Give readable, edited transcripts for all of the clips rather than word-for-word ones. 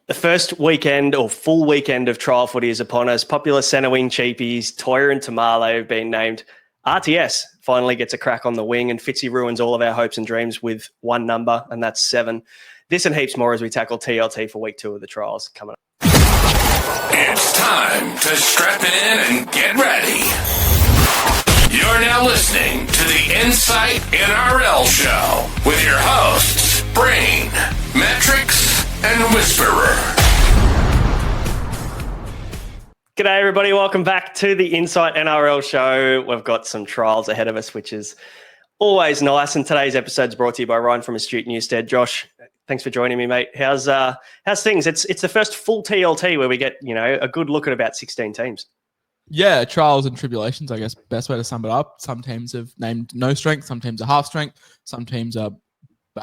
The first weekend or full weekend of trial footy is upon us. Popular centre wing cheapies, Toya and Tamale have been named. RTS finally gets a crack on the wing, and Fitzy ruins all of our hopes and dreams with one number, and that's 7. This and heaps more as we tackle TLT for week 2 of the trials coming up. It's time to strap in and get ready. You're now listening to the Insight NRL Show with your hosts, Brain, Metrics, and Whisperer. G'day, everybody. Welcome back to the Insight NRL Show. We've got some trials ahead of us, which is always nice. And today's episode is brought to you by Ryan from Astute Newstead. Josh, thanks for joining me, mate. How's things? It's the first full TLT where we get, a good look at about 16 teams. Yeah, trials and tribulations, I guess, best way to sum it up. Some teams have named no strength, some teams are half strength, some teams are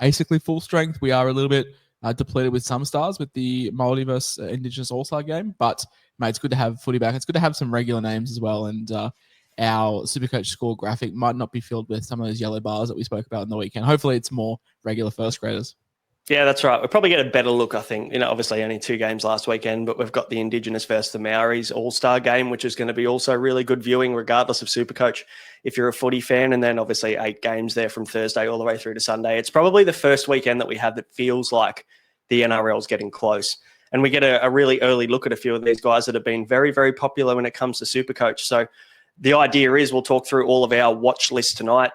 basically full strength. We are a little bit depleted with some stars with the Multiverse Indigenous All-Star game, but mate, it's good to have footy back. It's good to have some regular names as well, and our SuperCoach score graphic might not be filled with some of those yellow bars that we spoke about in the weekend. Hopefully it's more regular first graders. Yeah, that's right. We'll probably get a better look, I think. Obviously only 2 games last weekend, but we've got the Indigenous versus the Maoris All-Star game, which is going to be also really good viewing regardless of SuperCoach if you're a footy fan. And then obviously 8 games there from Thursday all the way through to Sunday. It's probably the first weekend that we have that feels like the NRL's getting close. And we get a really early look at a few of these guys that have been very, very popular when it comes to SuperCoach. So the idea is we'll talk through all of our watch list tonight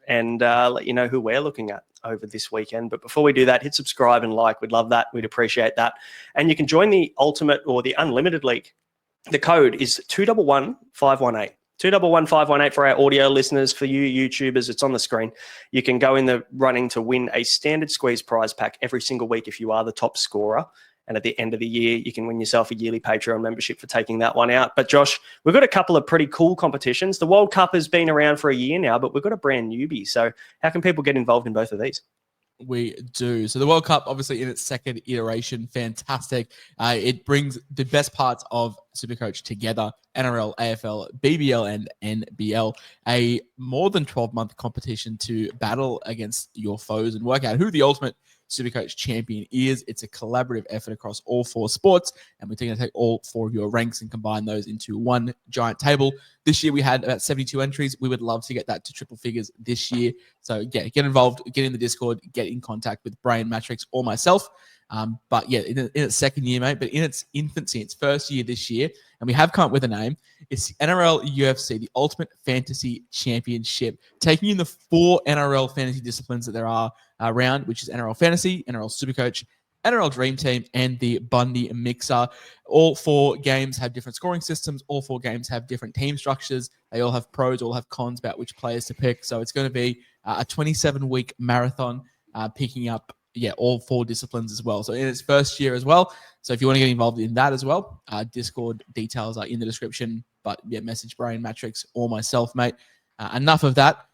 and let you know who we're looking at over this weekend. But before we do that, hit subscribe and like. We'd love that. We'd appreciate that. And you can join the Ultimate or the Unlimited League. The code is 211518. 211518 for our audio listeners. For you YouTubers, it's on the screen. You can go in the running to win a standard squeeze prize pack every single week if you are the top scorer. And at the end of the year, you can win yourself a yearly Patreon membership for taking that one out. But Josh, we've got a couple of pretty cool competitions. The World Cup has been around for a year now, but we've got a brand newbie. So how can people get involved in both of these? We do. So the World Cup, obviously in its second iteration, fantastic. It brings the best parts of SuperCoach together, NRL, AFL, BBL, and NBL. A more than 12-month competition to battle against your foes and work out who the ultimate SuperCoach champion is. It's a collaborative effort across all 4 sports, and we're going to take all 4 of your ranks and combine those into one giant table. This year we had about 72 entries. We would love to get that to triple figures this year. So yeah, get involved, get in the Discord, get in contact with Brain, Matrix, or myself. But yeah, in its second year, mate, but in its infancy, its first year this year, and we have come up with a name. It's the NRL UFC, the Ultimate Fantasy Championship, taking in the 4 NRL fantasy disciplines that there are around, which is NRL Fantasy, NRL SuperCoach, NRL Dream Team, and the Bundy Mixer. All 4 games have different scoring systems. All 4 games have different team structures. They all have pros, all have cons about which players to pick. So it's going to be a 27-week marathon picking up all 4 disciplines as well. So in its first year as well. So if you want to get involved in that as well, Discord details are in the description. But yeah, message Brain, Matrix, or myself, mate. Enough of that.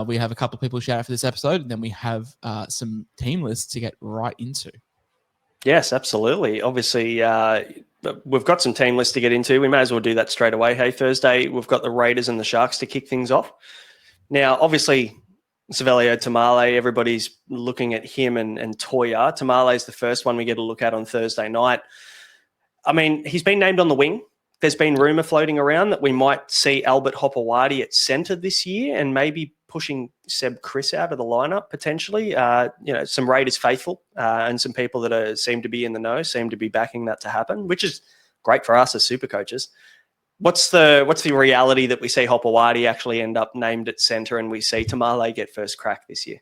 We have a couple of people shout out for this episode, and then we have some team lists to get right into. Yes, absolutely. Obviously, we've got some team lists to get into. We may as well do that straight away. Hey, Thursday, we've got the Raiders and the Sharks to kick things off. Now, obviously, Savelio Tamale, everybody's looking at him and Toya. Tamale's the first one we get a look at on Thursday night. I mean, he's been named on the wing. There's been rumour floating around that we might see Albert Hopewadi at centre this year and maybe pushing Seb Chris out of the lineup potentially. Some Raiders faithful and some people that seem to be in the know seem to be backing that to happen, which is great for us as super coaches. What's the reality that we see Hopewadi actually end up named at centre and we see Tamale get first crack this year?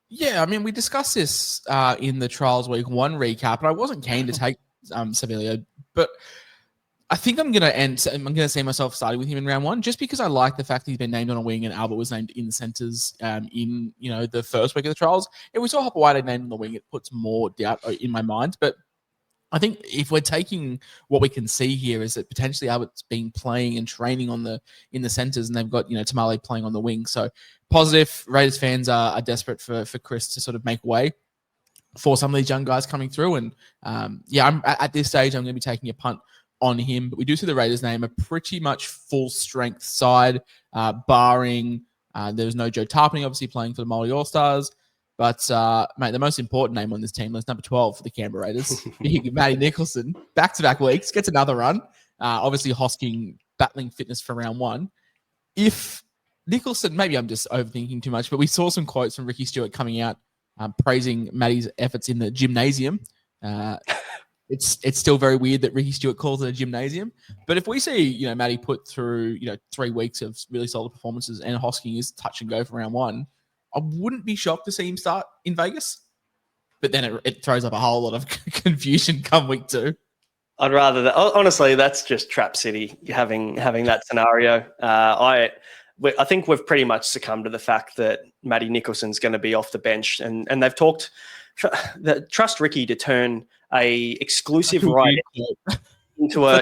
Yeah, I mean, we discussed this in the Trials Week 1 recap, and I wasn't keen to take Savelio, but I think I'm going to see myself starting with him in round 1, just because I like the fact that he's been named on a wing and Albert was named in the centres in the first week of the trials. If we saw Hopewadi named on the wing, it puts more doubt in my mind. But I think if we're taking what we can see here is that potentially Albert's been playing and training in the centres, and they've got Tamale playing on the wing. So positive. Raiders fans are desperate for Chris to sort of make way for some of these young guys coming through. And I'm at this stage, I'm going to be taking a punt on him. But we do see the Raiders name a pretty much full strength side, barring there was no Joe Tarpany obviously playing for the Māori All-Stars. But, mate, the most important name on this team is number 12 for the Canberra Raiders. Matty Nicholson, back-to-back weeks, gets another run. Obviously, Hosking battling fitness for round one. If Nicholson, maybe I'm just overthinking too much, but we saw some quotes from Ricky Stewart coming out praising Matty's efforts in the gymnasium. It's still very weird that Ricky Stewart calls it a gymnasium. But if we see, Matty put through, 3 weeks of really solid performances and Hosking is touch and go for round one, I wouldn't be shocked to see him start in Vegas. But then it throws up a whole lot of confusion come week 2. I'd rather that. Honestly, that's just Trap City having that scenario. I think we've pretty much succumbed to the fact that Matty Nicholson's going to be off the bench, and they've talked. Trust Ricky to turn a exclusive right into a.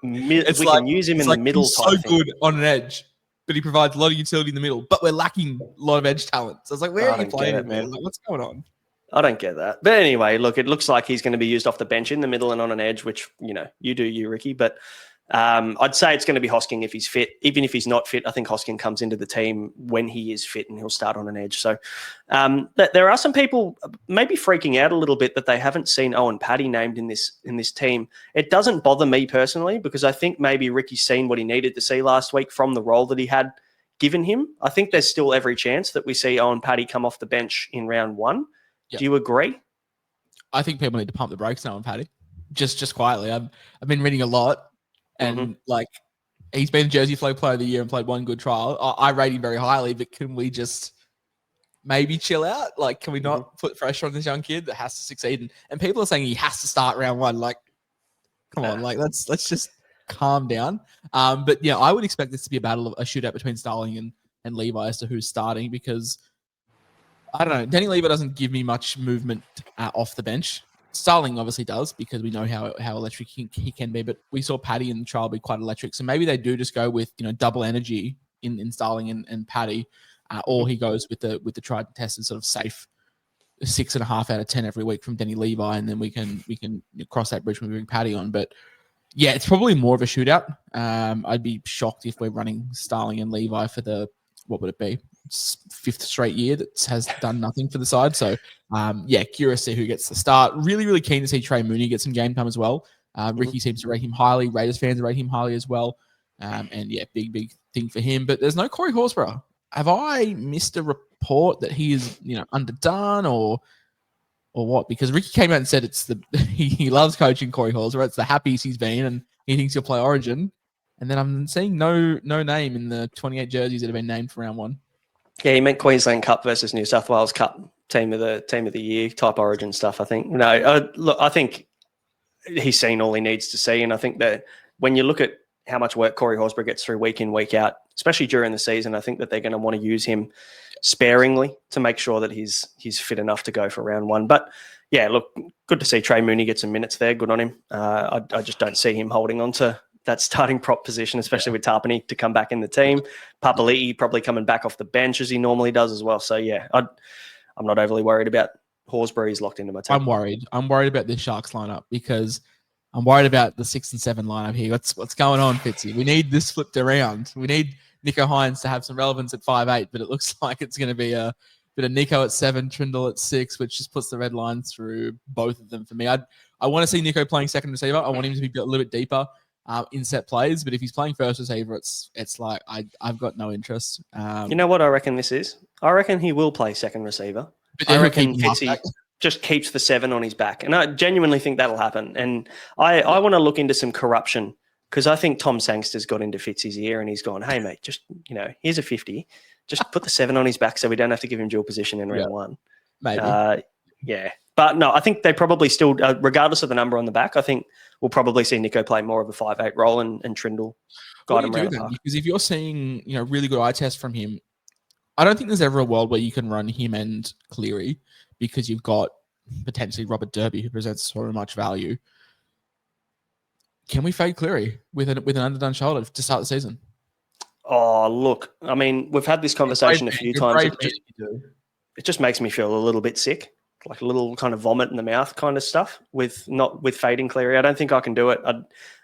We can use him in the middle. He's so good on an edge, but he provides a lot of utility in the middle. But we're lacking a lot of edge talent. So it's like, where are you playing it, man? Like, what's going on? I don't get that. But anyway, look, it looks like he's going to be used off the bench in the middle and on an edge, which, you do you, Ricky. But I'd say it's going to be Hosking if he's fit. Even if he's not fit, I think Hosking comes into the team when he is fit and he'll start on an edge. So there are some people maybe freaking out a little bit that they haven't seen Owen Paddy named in this team. It doesn't bother me personally because I think maybe Ricky's seen what he needed to see last week from the role that he had given him. I think there's still every chance that we see Owen Paddy come off the bench in round 1. Yep. Do you agree? I think people need to pump the brakes now on Paddy. Just quietly. I've been reading a lot, and he's been Jersey Flag Player of the Year and played one good trial. I rate him very highly, but can we just maybe chill out? Like, can we not put pressure on this young kid that has to succeed? And people are saying he has to start round 1. Like, come on, like let's just calm down. But yeah, I would expect this to be a shootout between Starling and Levi as to who's starting because. I don't know. Danny Lever doesn't give me much movement off the bench. Starling obviously does because we know how electric he can be, but we saw Paddy in the trial be quite electric. So maybe they do just go with double energy in Starling and Paddy, or he goes with the tried and tested sort of safe 6.5 out of 10 every week from Danny Levi, and then we can cross that bridge when we bring Paddy on. But yeah, it's probably more of a shootout. I'd be shocked if we're running Starling and Levi for the what would it be? 5th straight year that has done nothing for the side. So, curious to see who gets the start. Really, really keen to see Trey Mooney get some game time as well. Ricky seems to rate him highly. Raiders fans rate him highly as well. Big thing for him. But there's no Corey Horsburgh. Have I missed a report that he is, underdone or what? Because Ricky came out and said he loves coaching Corey Horsburgh. It's the happiest he's been, and he thinks he'll play Origin. And then I'm seeing no name in the 28 jerseys that have been named for round 1. Yeah, he meant Queensland Cup versus New South Wales Cup team of the year type Origin stuff. I think look, I think he's seen all he needs to see, and I think that when you look at how much work Corey Horsburgh gets through week in week out, especially during the season, I think that they're going to want to use him sparingly to make sure that he's fit enough to go for round 1. But yeah, look, good to see Trey Mooney get some minutes there. Good on him. I just don't see him holding on to that starting prop position, especially with Tarpany to come back in the team. Papali'i probably coming back off the bench as he normally does as well. So yeah, I'm not overly worried about Horsburgh. He's locked into my team. I'm worried about this Sharks lineup because I'm worried about the 6 and 7 lineup here. What's going on, Fitzy? We need this flipped around. We need Nicho Hynes to have some relevance at 5'8", but it looks like it's going to be a bit of Nicho at 7, Trindle at 6, which just puts the red line through both of them for me. I want to see Nicho playing second receiver. I want him to be a little bit deeper in set plays, but if he's playing first receiver, it's like I've got no interest. You know what I reckon this is? I reckon he will play second receiver. But I reckon Fitzy just keeps the 7 on his back, and I genuinely think that'll happen. And I want to look into some corruption because I think Tom Sangster's got into Fitzy's ear and he's gone, "Hey mate, just here's a 50, just put the 7 on his back so we don't have to give him dual position in round 1." Maybe. Yeah. But no, I think they probably still, regardless of the number on the back, I think we'll probably see Nicho play more of a 5'8" role and Trindle guide him around the park. Because if you're seeing really good eye test from him, I don't think there's ever a world where you can run him and Cleary because you've got potentially Robert Derby who presents so much value. Can we fade Cleary with an underdone shoulder to start the season? Oh, look, I mean, we've had this conversation a few times. It just makes me feel a little bit sick. Like a little kind of vomit in the mouth kind of stuff with fading Cleary. I don't think I can do it.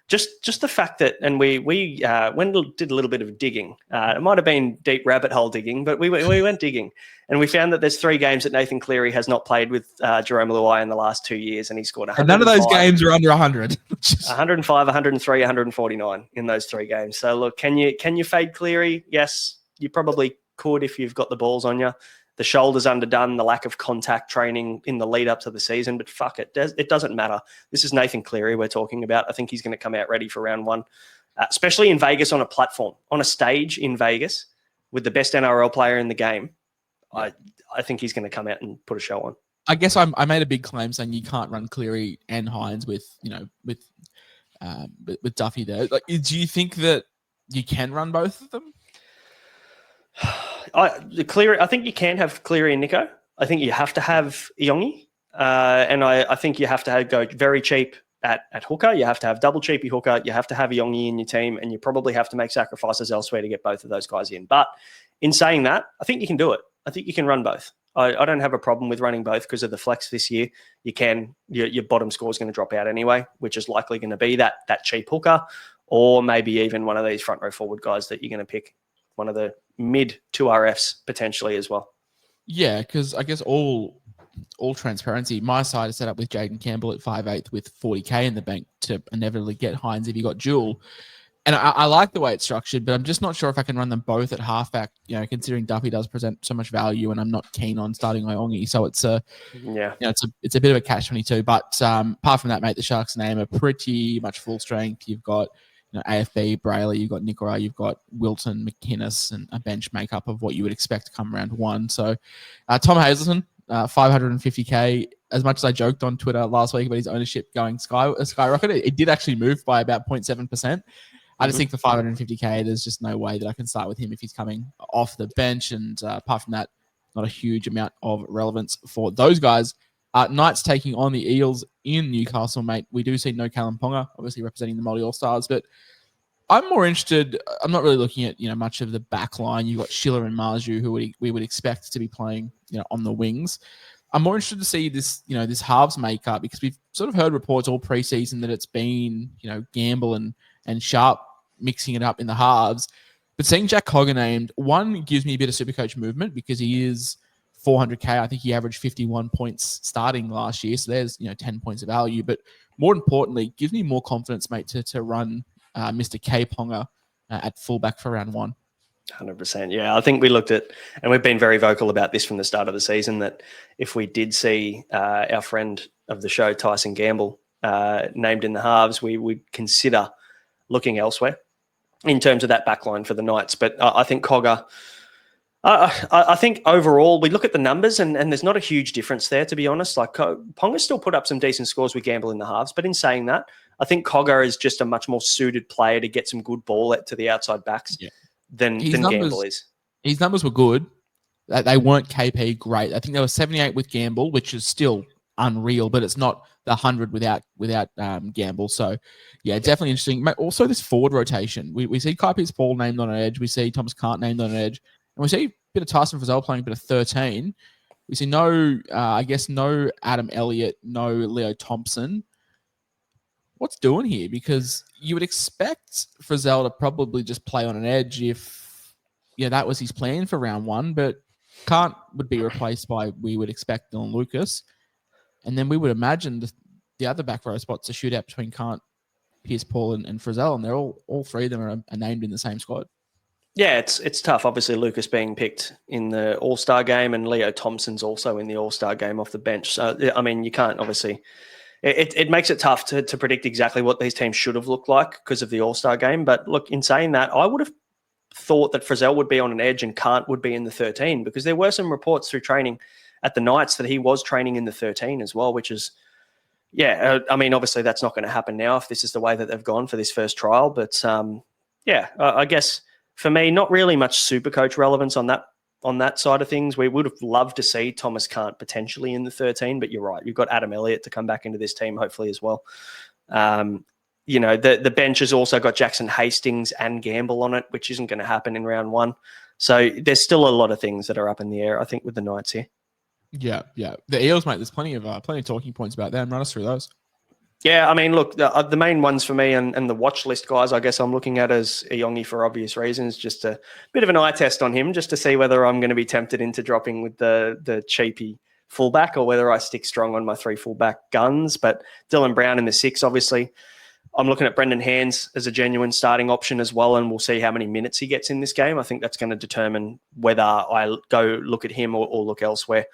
Just the fact that, and we did a little bit of digging. It might have been deep rabbit hole digging, but we went digging, and we found that there's 3 games that Nathan Cleary has not played with Jerome Luai in the last 2 years, and he scored 105. And none of those games are under 100. 105, 103, 149 in those 3 games. So look, can you fade Cleary? Yes, you probably could if you've got the balls on you. The shoulder's underdone, the lack of contact training in the lead up to the season, but fuck it. It doesn't matter. This is Nathan Cleary we're talking about. I think he's going to come out ready for round 1, especially in Vegas on a platform, on a stage in Vegas with the best NRL player in the game. I think he's going to come out and put a show on. I guess I made a big claim saying you can't run Cleary and Hines with Duffy there. Like, do you think that you can run both of them? I think you can have Cleary and Nico. I think you have to have Iongi. And I think you have to go very cheap at hooker. You have to have double cheapy hooker. You have to have Iongi in your team, and you probably have to make sacrifices elsewhere to get both of those guys in. But in saying that, I think you can do it. I think you can run both. I don't have a problem with running both because of the flex this year. You can. Your bottom score is going to drop out anyway, which is likely going to be that cheap hooker, or maybe even one of these front row forward guys that you're going to pick, one of the mid 2RFs potentially as well. Yeah, because I guess all transparency, my side is set up with Jaden Campbell at 5'8" with 40K in the bank to inevitably get Hines if you got Jewel. And I like the way it's structured, but I'm just not sure if I can run them both at halfback, considering Duffy does present so much value and I'm not keen on starting Iongi. So it's a bit of a catch-22. But apart from that, mate, the Sharks' name are pretty much full strength. You've got AFB, Brayley, you've got Nicorai, you've got Wilton, McInnes, and a bench makeup of what you would expect to come round 1. So Tom Hazelton, 550K. As much as I joked on Twitter last week about his ownership going skyrocket, it did actually move by about 0.7%. I just think for 550K, there's just no way that I can start with him if he's coming off the bench. And apart from that, not a huge amount of relevance for those guys. Knights taking on the Eels in Newcastle, mate. We do see no Callum Ponga, obviously representing the Māori All-Stars, but I'm more interested. I'm not really looking at much of the back line. You've got Schiller and Marju, who we would expect to be playing on the wings. I'm more interested to see this this halves makeup, because we've sort of heard reports all preseason that it's been Gamble and Sharp mixing it up in the halves. But seeing Jack Cogger named, one, gives me a bit of SuperCoach movement because he is 400K. I think he averaged 51 points starting last year. So there's 10 points of value. But more importantly, gives me more confidence, mate, to run Mr. K Ponga at fullback for round 1. 100%. Yeah, I think we looked at, and we've been very vocal about this from the start of the season, that if we did see our friend of the show, Tyson Gamble, named in the halves, we would consider looking elsewhere in terms of that backline for the Knights. But I think Cogger, I think overall we look at the numbers and there's not a huge difference there, to be honest. Like Ponga still put up some decent scores with Gamble in the halves, but in saying that, I think Cogger is just a much more suited player to get some good ball to the outside backs than Gamble is. His numbers were good. They weren't KP great. I think there was 78 with Gamble, which is still unreal, but it's not the 100 without Gamble. So, yeah, definitely interesting. Also, this forward rotation. We see Kai Pearce-Paul named on an edge. We see Thomas Cart named on an edge. And we see a bit of Tyson Frizzell playing a bit of 13. We see no Adam Elliott, no Leo Thompson. What's doing here? Because you would expect Frizzell to probably just play on an edge if that was his plan for round 1, but Cant would be replaced by, we would expect, Dylan Lucas. And then we would imagine the other back row spots, a shootout between Cant, Pearce-Paul, and Frizzell, and they're all 3 of them are named in the same squad. Yeah, it's tough. Obviously, Lucas being picked in the All-Star game, and Leo Thompson's also in the All-Star game off the bench. So, I mean, you can't obviously... It makes it tough to predict exactly what these teams should have looked like because of the All-Star game. But look, in saying that, I would have thought that Frizzell would be on an edge and Cant would be in the 13, because there were some reports through training at the Knights that he was training in the 13 as well, which is, I mean, obviously that's not going to happen now if this is the way that they've gone for this first trial. But I guess for me, not really much SuperCoach relevance on that side of things. We would have loved to see Thomas Cant potentially in the 13, but you're right. You've got Adam Elliott to come back into this team, hopefully, as well. The bench has also got Jackson Hastings and Gamble on it, which isn't going to happen in round 1. So there's still a lot of things that are up in the air, I think, with the Knights here. Yeah. The Eels, mate, there's plenty of talking points about them. Run us through those. Yeah, I mean, look, the main ones for me and the watch list guys, I guess I'm looking at as Iongi for obvious reasons, just a bit of an eye test on him, just to see whether I'm going to be tempted into dropping with the cheapy fullback or whether I stick strong on my 3 fullback guns. But Dylan Brown in the 6, obviously. I'm looking at Brendan Hands as a genuine starting option as well, and we'll see how many minutes he gets in this game. I think that's going to determine whether I go look at him or look elsewhere.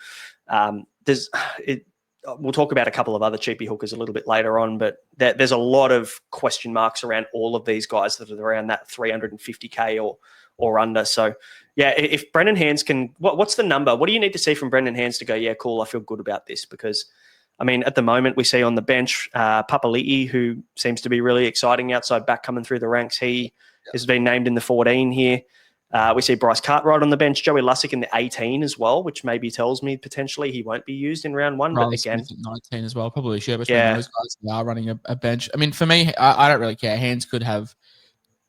We'll talk about a couple of other cheapy hookers a little bit later on, but there's a lot of question marks around all of these guys that are around that 350K or under. So, yeah, if Brendan Hands can, what's the number? What do you need to see from Brendan Hands to go, yeah, cool, I feel good about this? Because, I mean, at the moment we see on the bench Papali'i, who seems to be really exciting outside back coming through the ranks. He has been named in the 14 here. We see Bryce Cartwright on the bench, Joey Lussick in the 18 as well, which maybe tells me potentially he won't be used in round 1. Riley but again, Smith at 19 as well, probably share between those guys who are running a bench. I mean, for me, I don't really care. Hands could have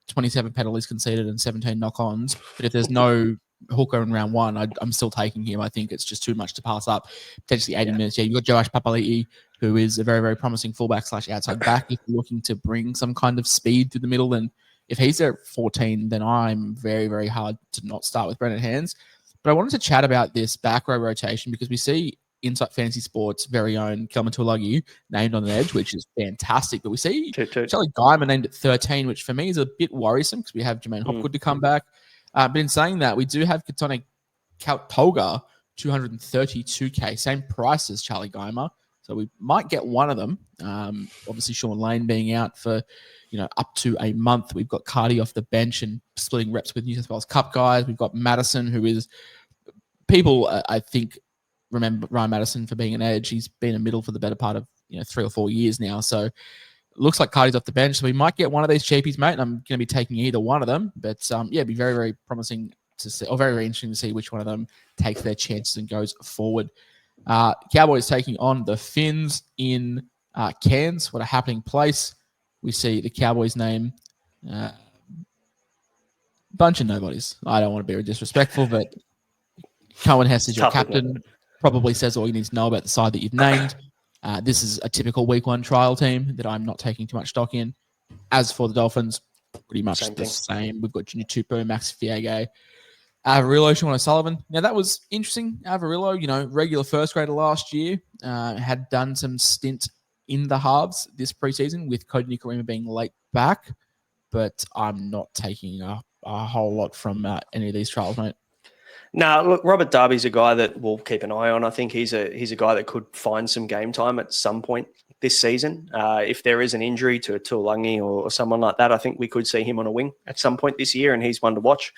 27 penalties conceded and 17 knock-ons, but if there's no hooker in round 1, I'm still taking him. I think it's just too much to pass up. Potentially 80 minutes. Yeah, you've got Joash Papali'i, who is a very, very promising fullback / outside back. If you're looking to bring some kind of speed through the middle, then if he's there at 14, then I'm very, very hard to not start with Brendan Hands. But I wanted to chat about this back row rotation because we see Insight Fantasy Sports' very own Kelman Tuilagi named on the edge, which is fantastic. But we see Charlie Guyman named at 13, which for me is a bit worrisome because we have Jermaine Hopgood to come back. But in saying that, we do have Katoni Kautolga, 232K, same price as Charlie Guymer. So we might get one of them. Obviously, Sean Lane being out for up to a month. We've got Cardi off the bench and splitting reps with New South Wales Cup guys. We've got Madison, who is people I think remember Ryan Madison for being an edge. He's been a middle for the better part of 3 or 4 years now. So it looks like Cardi's off the bench. So we might get one of these cheapies, mate. And I'm going to be taking either one of them. But it'd be very, very promising to see, or very, very interesting to see which one of them takes their chances and goes forward. Cowboys taking on the Finns in Cairns. What a happening place. We see the Cowboys name. Bunch of nobodies. I don't want to be disrespectful, but Cohen Hess is your captain. Probably says all you need to know about the side that you've named. This is a typical week 1 trial team that I'm not taking too much stock in. As for the Dolphins, pretty much the same. We've got Junior Tupou, Max Fiage, Avarillo, Sean O'Sullivan. Now, that was interesting. Avarillo, regular first grader last year, had done some stint in the halves this preseason with Cody Nikorima being late back, but I'm not taking a whole lot from any of these trials, mate. No, look, Robert Darby's a guy that we'll keep an eye on. I think he's a guy that could find some game time at some point this season. If there is an injury to a Tuilagi or someone like that, I think we could see him on a wing at some point this year, and he's one to watch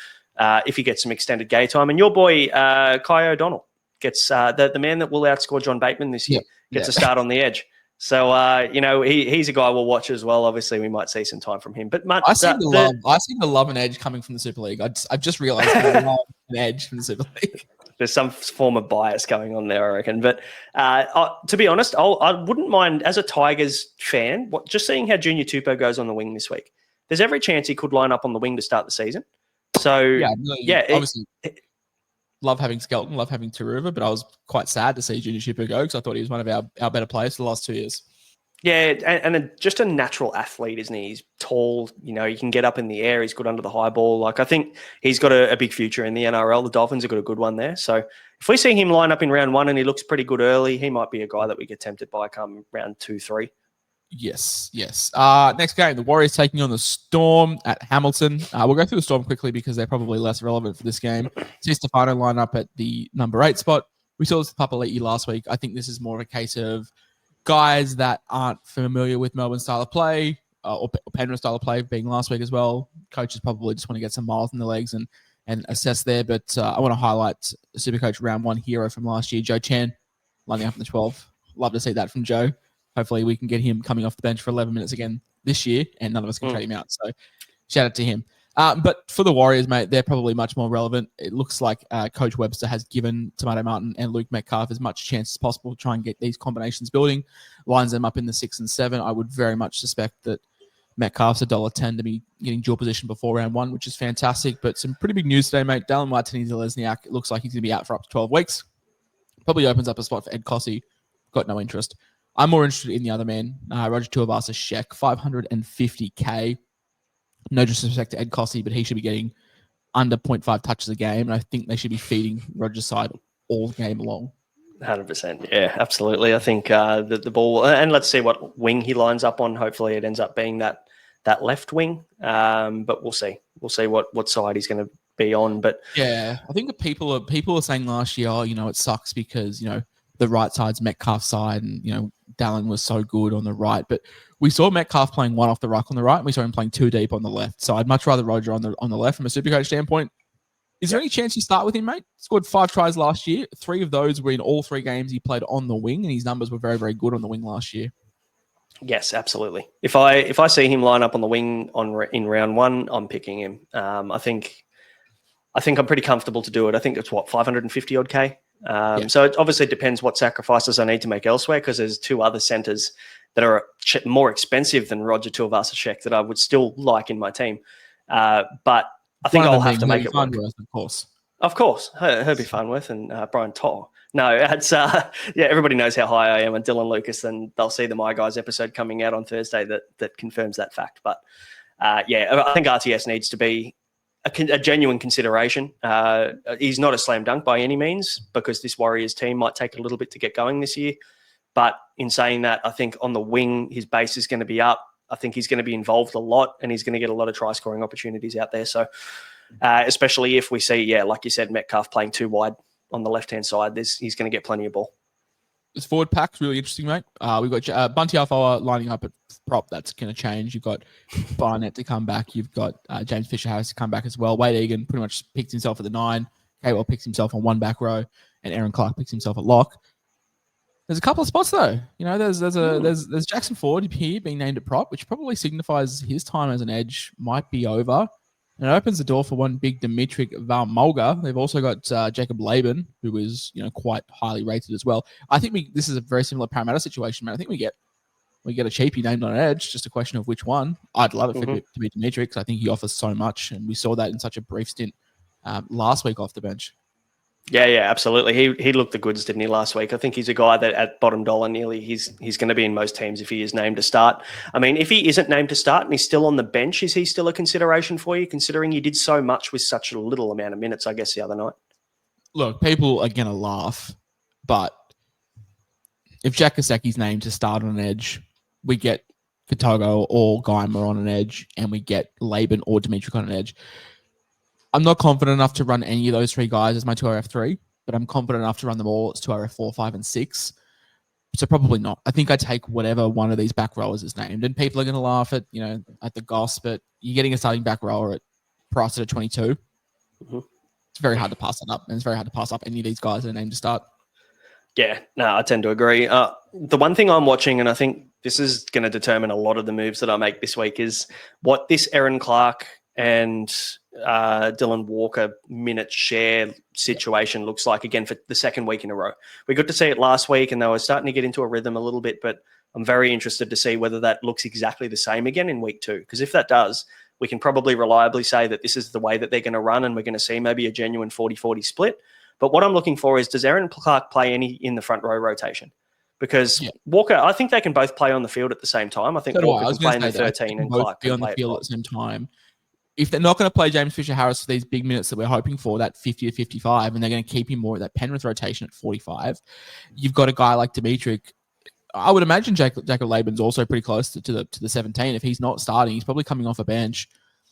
if he gets some extended game time. And your boy, Kai O'Donnell, gets the man that will outscore John Bateman this year, gets a start on the edge. So, he's a guy we'll watch as well. Obviously, we might see some time from him. But I see the love and edge coming from the Super League. I've just realised I love an edge from the Super League. There's some form of bias going on there, I reckon. But to be honest, I wouldn't mind, as a Tigers fan, just seeing how Junior Tupou goes on the wing this week. There's every chance he could line up on the wing to start the season. So, obviously, love having Skelton, love having Taruva, but I was quite sad to see Junior Tupou go because I thought he was one of our better players for the last 2 years. Yeah, and just a natural athlete, isn't he? He's tall, he can get up in the air. He's good under the high ball. Like, I think he's got a big future in the NRL. The Dolphins have got a good one there. So if we see him line up in round 1 and he looks pretty good early, he might be a guy that we get tempted by come round 2, 3. Yes. Next game, the Warriors taking on the Storm at Hamilton. We'll go through the Storm quickly because they're probably less relevant for this game. See Stefano line up at the number 8 spot. We saw this with Papali'i last week. I think this is more of a case of guys that aren't familiar with Melbourne style of play or Penrith style of play being last week as well. Coaches probably just want to get some miles in the legs and assess there. But I want to highlight SuperCoach round 1 hero from last year, Joe Chan, lining up in the 12. Love to see that from Joe. Hopefully we can get him coming off the bench for 11 minutes again this year, and none of us can trade him out. So shout out to him. But for the Warriors, mate, they're probably much more relevant. It looks like Coach Webster has given Tomato Martin and Luke Metcalf as much chance as possible to try and get these combinations building, lines them up in the 6 and 7. I would very much suspect that Metcalf's $1.10 to be getting dual position before round 1, which is fantastic. But some pretty big news today, mate. Dallin Martinez-Lesniak, it looks like he's going to be out for up to 12 weeks. Probably opens up a spot for Ed Cossey. Got no interest. I'm more interested in the other man, Roger Tuivasa-Sheck, 550K. No disrespect to Ed Cossey, but he should be getting under 0.5 touches a game, and I think they should be feeding Roger's side all game long. 100%. Yeah, absolutely. I think the ball, and let's see what wing he lines up on. Hopefully it ends up being that left wing, but we'll see. We'll see what side he's going to be on. But yeah, I think people are saying last year, it sucks because, the right side's Metcalf's side and, Dallin was so good on the right. But we saw Metcalf playing one off the ruck on the right, and we saw him playing two deep on the left. So I'd much rather Roger on the left from a Supercoach standpoint. Is there any chance you start with him, mate? Scored 5 tries last year. 3 of those were in all 3 games he played on the wing, and his numbers were very, very good on the wing last year. Yes, absolutely. If I see him line up on the wing in round 1, I'm picking him. I think I'm pretty comfortable to do it. I think it's 550 odd K. So it obviously depends what sacrifices I need to make elsewhere, because there's 2 other centers that are more expensive than Roger Tuivasa-Sheck that I would still like in my team. But I think I'll have to make it work. Of course. Herbie Farnworth and Brian Toll. No, it's everybody knows how high I am on Dylan Lucas, and they'll see the My Guys episode coming out on Thursday that confirms that fact. But I think RTS needs to be a genuine consideration. He's not a slam dunk by any means, because this Warriors team might take a little bit to get going this year. But in saying that, I think on the wing, his base is going to be up. I think he's going to be involved a lot, and he's going to get a lot of try scoring opportunities out there. So especially if we see, like you said, Metcalf playing too wide on the left-hand side, he's going to get plenty of ball. This forward pack's really interesting, mate. We've got Bunty Alfoa lining up at prop. That's going to change. You've got Barnett to come back. You've got James Fisher-Harris to come back as well. Wade Egan pretty much picks himself at the 9. K-Well picks himself on 1 back row, and Aaron Clark picks himself at lock. There's a couple of spots though. There's Jackson Ford here being named at prop, which probably signifies his time as an edge might be over. And it opens the door for one big Dimitri Valmolga. They've also got Jacob Laban, who is quite highly rated as well. I think this is a very similar Parramatta situation, man. I think we get a cheapie named on an edge, just a question of which one. I'd love it for to be Dimitri, because I think he offers so much, and we saw that in such a brief stint last week off the bench. Yeah, absolutely. He looked the goods, didn't he, last week? I think he's a guy that at bottom dollar nearly, he's going to be in most teams if he is named to start. I mean, if he isn't named to start and he's still on the bench, is he still a consideration for you, considering he did so much with such a little amount of minutes, I guess, the other night? Look, people are going to laugh, but if Jack Kaseki's named to start on an edge, we get Katogo or Geimer on an edge, and we get Laban or Dimitri on an edge. I'm not confident enough to run any of those 3 guys as my 2RF3, but I'm confident enough to run them all as 2RF4, 5, and 6. So probably not. I think I take whatever one of these back rowers is named, and people are going to laugh at the goss, but you're getting a starting back rower at priced at 22. Mm-hmm. It's very hard to pass that up, and it's very hard to pass up any of these guys that are named to start. Yeah, no, I tend to agree. The one thing I'm watching, and I think this is going to determine a lot of the moves that I make this week, is what this Aaron Clark and Dylan Walker minute share situation looks like again for the second week in a row. We got to see it last week, and they were starting to get into a rhythm a little bit, but I'm very interested to see whether that looks exactly the same again in week 2. Because if that does, we can probably reliably say that this is the way that they're going to run, and we're going to see maybe a genuine 40-40 split. But what I'm looking for is, does Aaron Clark play any in the front row rotation? Because Walker, I think they can both play on the field at the same time. I think Walker can play in the 13 and Clark can play on the field at the same time. If they're not going to play James Fisher-Harris for these big minutes that we're hoping for, that 50 to 55, and they're going to keep him more at that Penrith rotation at 45, you've got a guy like Dimitri. I would imagine Jacob Laban's also pretty close to the 17. If he's not starting, he's probably coming off a bench.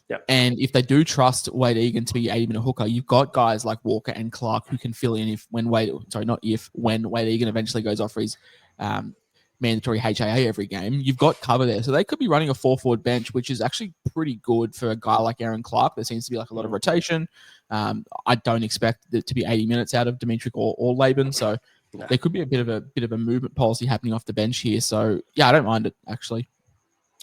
Yep. And if they do trust Wade Egan to be 80-minute hooker, you've got guys like Walker and Clark who can fill in when Wade Egan eventually goes off for his mandatory HIA every game. You've got cover there. So they could be running a 4-forward bench, which is actually pretty good for a guy like Aaron Clark. There seems to be like a lot of rotation. I don't expect it to be 80 minutes out of Dimitri or Laban. So there could be a bit of a movement policy happening off the bench here. So yeah, I don't mind it actually.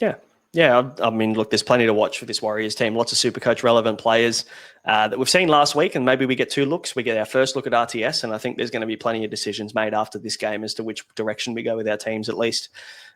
Yeah. Yeah, I mean, look, there's plenty to watch for this Warriors team. Lots of SuperCoach relevant players that we've seen last week, and maybe we get 2 looks. We get our first look at RTS, and I think there's going to be plenty of decisions made after this game as to which direction we go with our teams, at least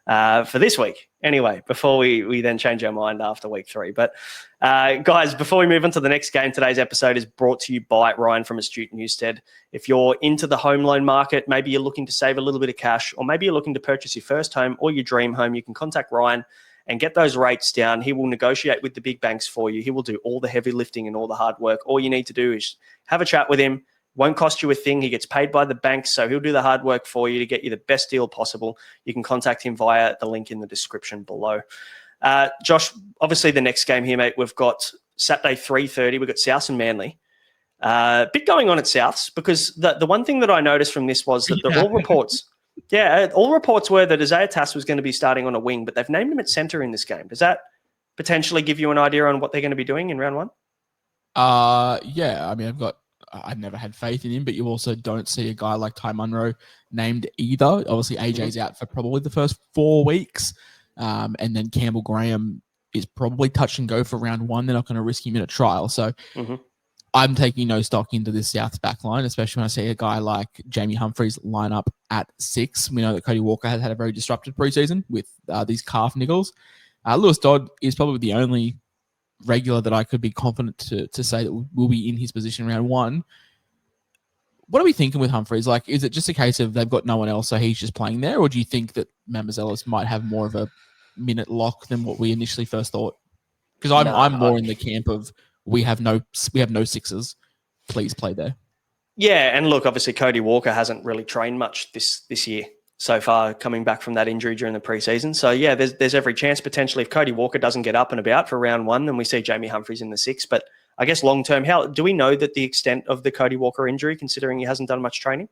for this week. Anyway, before we then change our mind after week 3. But guys, before we move on to the next game, today's episode is brought to you by Ryan from Astute Newstead. If you're into the home loan market, maybe you're looking to save a little bit of cash, or maybe you're looking to purchase your first home or your dream home, you can contact Ryan and get those rates down. He will negotiate with the big banks for you. He will do all the heavy lifting and all the hard work. All you need to do is have a chat with him. Won't cost you a thing. He gets paid by the banks, so he'll do the hard work for you to get you the best deal possible. You can contact him via the link in the description below. Josh, obviously the next game here, mate, we've got Saturday 3:30. We've got Souths and Manly. Bit going on at Souths, because the one thing that I noticed from this was that all reports... Yeah, all reports were that Isaiah Tass was going to be starting on a wing, but they've named him at centre in this game. Does that potentially give you an idea on what they're going to be doing in round 1? Yeah, I mean, I've never had faith in him, but you also don't see a guy like Ty Munro named either. Obviously, AJ's out for probably the first 4 weeks, and then Campbell Graham is probably touch and go for round 1. They're not going to risk him in a trial. So I'm taking no stock into this South back line, especially when I see a guy like Jamie Humphries line up at 6. We know that Cody Walker has had a very disrupted preseason with these calf niggles. Lewis Dodd is probably the only regular that I could be confident to say that will be in his position round 1. What are we thinking with Humphries? Like, is it just a case of they've got no one else, so he's just playing there? Or do you think that Mamazellus might have more of a minute lock than what we initially first thought? Because I'm more in the camp of, we have no 6s. Please play there. Yeah, and look, obviously Cody Walker hasn't really trained much this year so far, coming back from that injury during the preseason. So yeah, there's every chance potentially if Cody Walker doesn't get up and about for round 1, then we see Jamie Humphries in the 6. But I guess long term, how do we know that the extent of the Cody Walker injury, considering he hasn't done much training?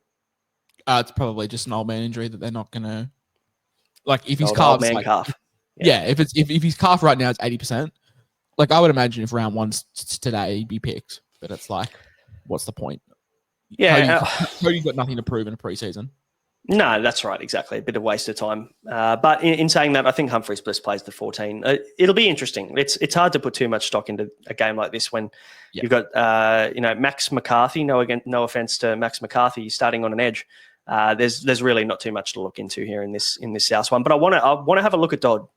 It's probably just an old man injury that they're not gonna, like, if his old man calf. Yeah, if his calf right now is 80%. Like, I would imagine if round 1's today, he'd be picked. But it's like, what's the point? Yeah. Cody's got nothing to prove in a preseason. No, that's right. Exactly. A bit of waste of time. But in saying that, I think Humphries Bliss plays the 14. It'll be interesting. It's hard to put too much stock into a game like this when you've got Max McCarthy. No offense to Max McCarthy, starting on an edge. There's really not too much to look into here in this South one. But I want to have a look at Dodd,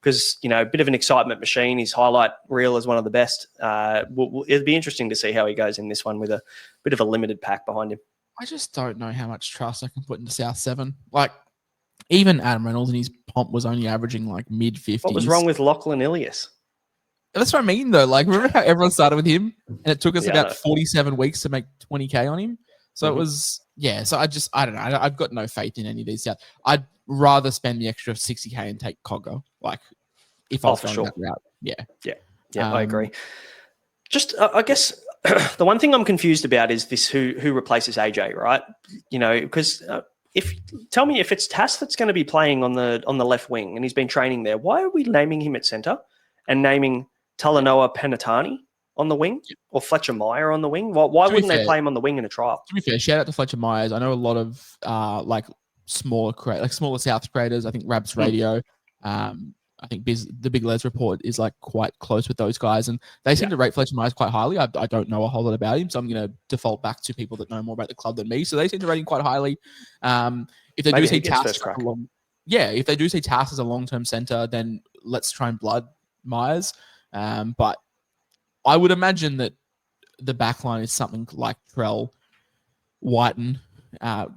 because a bit of an excitement machine. His highlight reel is one of the best. It'll be interesting to see how he goes in this one with a bit of a limited pack behind him. I just don't know how much trust I can put into South 7. Like, even Adam Reynolds in his pomp was only averaging like mid-50s. What was wrong with Lachlan Ilias? That's what I mean, though. Like, remember how everyone started with him, and it took us about 47 weeks to make 20K on him? So it was, so I don't know. I've got no faith in any of these. I'd rather spend the extra 60K and take Cogger. Like, if I was going that route. Yeah, I agree. Just, I guess the one thing I'm confused about is this: who replaces AJ, right? Because tell me if it's Tass that's going to be playing on the left wing and he's been training there. Why are we naming him at centre and naming Talanoa Penatani on the wing or Fletcher Meyer on the wing? Why wouldn't they play him on the wing in a trial? To be fair, shout out to Fletcher Myers. I know a lot of smaller South creators. I think Rabs Radio. I think the Big Les Report is like quite close with those guys, and they seem to rate Fletcher Myers quite highly. I don't know a whole lot about him, so I'm going to default back to people that know more about the club than me. So they seem to rate him quite highly. If they do see Tass, if they do see Tass as a long-term center, then let's try and blood Myers. But I would imagine that the back line is something like Trell, Whiten,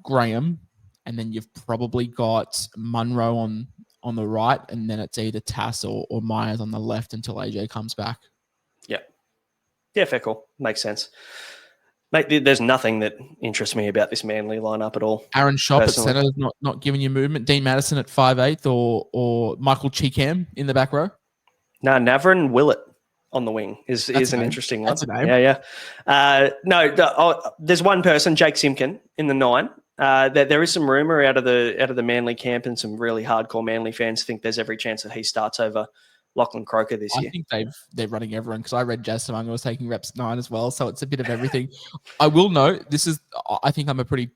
Graham, and then you've probably got Munro on the right, and then it's either Tass or Myers on the left until AJ comes back. Yeah, fair call. Makes sense. Mate, there's nothing that interests me about this Manly lineup at all. Aaron Schopp at centre is not giving you movement. Dean Madison at 5'8", or Michael Cheekham in the back row. No, Navran Willett on the wing is an interesting one. That's a name. Yeah. There's one person, Jake Simkin, in the 9. There is some rumor out of the Manly camp, and some really hardcore Manly fans think there's every chance that he starts over Lachlan Croker this year. I think they're running everyone, because I read Jazz Tamunga was taking reps at 9 as well, so it's a bit of everything. I will note, I think I'm a pretty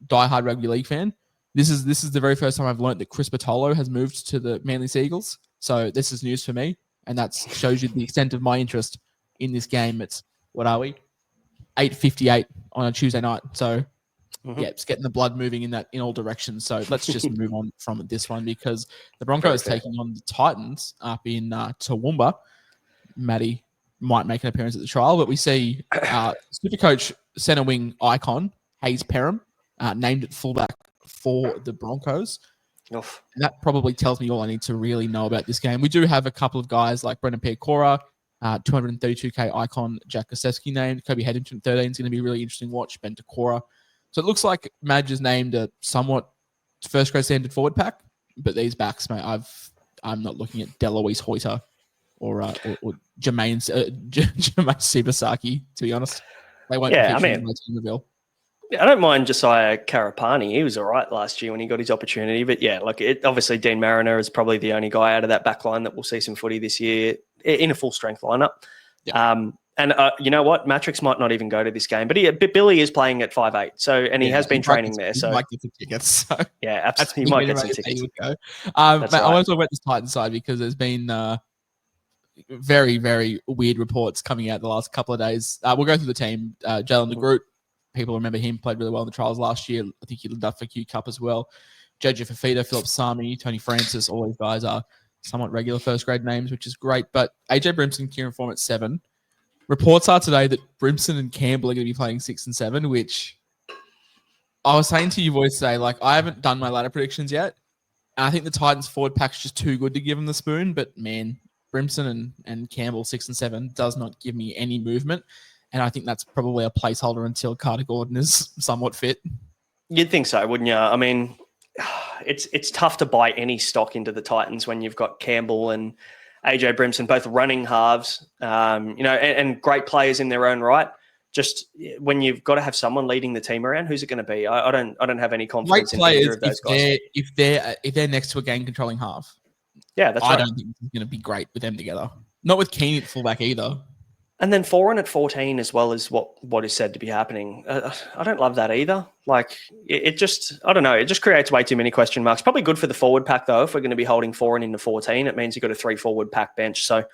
diehard rugby league fan. This is the very first time I've learned that Chris Bartolo has moved to the Manly Seagulls. So this is news for me, and that shows you the extent of my interest in this game. It's, what are we? 8:58 on a Tuesday night. So yeah, it's getting the blood moving in all directions. So let's just move on from this one, because the Broncos taking on the Titans up in Toowoomba. Matty might make an appearance at the trial, but we see Supercoach centre wing icon Hayes Perham named at fullback for the Broncos. And that probably tells me all I need to really know about this game. We do have a couple of guys like Brendan Pierre-Cora, 232k icon Jack Gosewski named. Kobe Headington 13 is going to be a really interesting watch. Ben Decora. So it looks like Madge has named a somewhat first grade standard forward pack, but these backs, mate, I'm not looking at Deloise Hoyter or Jermaine Sibasaki, to be honest. They won't be featuring in my team reveal. I don't mind Josiah Karapani. He was all right last year when he got his opportunity. But yeah, obviously Dean Mariner is probably the only guy out of that back line that will see some footy this year in a full strength lineup. Yeah. And you know what? Matrix might not even go to this game, but Billy is playing at 5'8", he has been training there. So might get the tickets. So. Yeah, absolutely. He might get some tickets. Mate, I want to talk about this Titans side because there's been very, very weird reports coming out the last couple of days. We'll go through the team. Jalen DeGroot, people remember him, played really well in the trials last year. I think he lived up for Q Cup as well. JJ Fafita, Philip Sami, Tony Francis, all these guys are somewhat regular first grade names, which is great. But AJ Brimson, Kieran Form at 7. Reports are today that Brimson and Campbell are going to be playing 6 and 7, which I was saying to you boys today, I haven't done my ladder predictions yet. And I think the Titans forward pack's just too good to give them the spoon. But man, Brimson and Campbell 6 and 7 does not give me any movement. And I think that's probably a placeholder until Carter Gordon is somewhat fit. You'd think so, wouldn't you? I mean, it's tough to buy any stock into the Titans when you've got Campbell and AJ Brimson, both running halves, and great players in their own right. Just when you've got to have someone leading the team around, who's it going to be? I don't have any confidence in either of those guys. If they're next to a game controlling half, yeah, that's right. I don't think it's going to be great with them together. Not with Keane at fullback either. And then Foran at 14 as well is what is said to be happening. I don't love that either. It just, I don't know. It just creates way too many question marks. Probably good for the forward pack though. If we're going to be holding Foran into 14, it means you've got a 3 forward pack bench. So,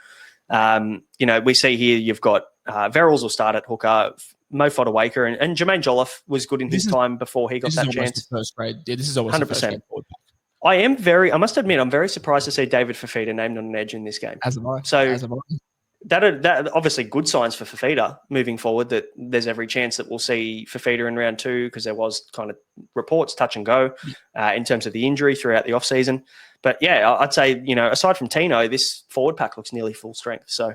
we see here you've got Verrills will start at hooker, Mo Fodawaker, and Jermaine Jolliffe was good in his time before he got that chance. First grade. Yeah, this is almost 100%. First grade forward pack. I must admit, I'm very surprised to see David Fafita named on an edge in this game. As am I. That obviously good signs for Fafita moving forward, that there's every chance that we'll see Fafita in round 2, because there was kind of reports touch and go in terms of the injury throughout the offseason. But yeah, I'd say, aside from Tino, this forward pack looks nearly full strength. So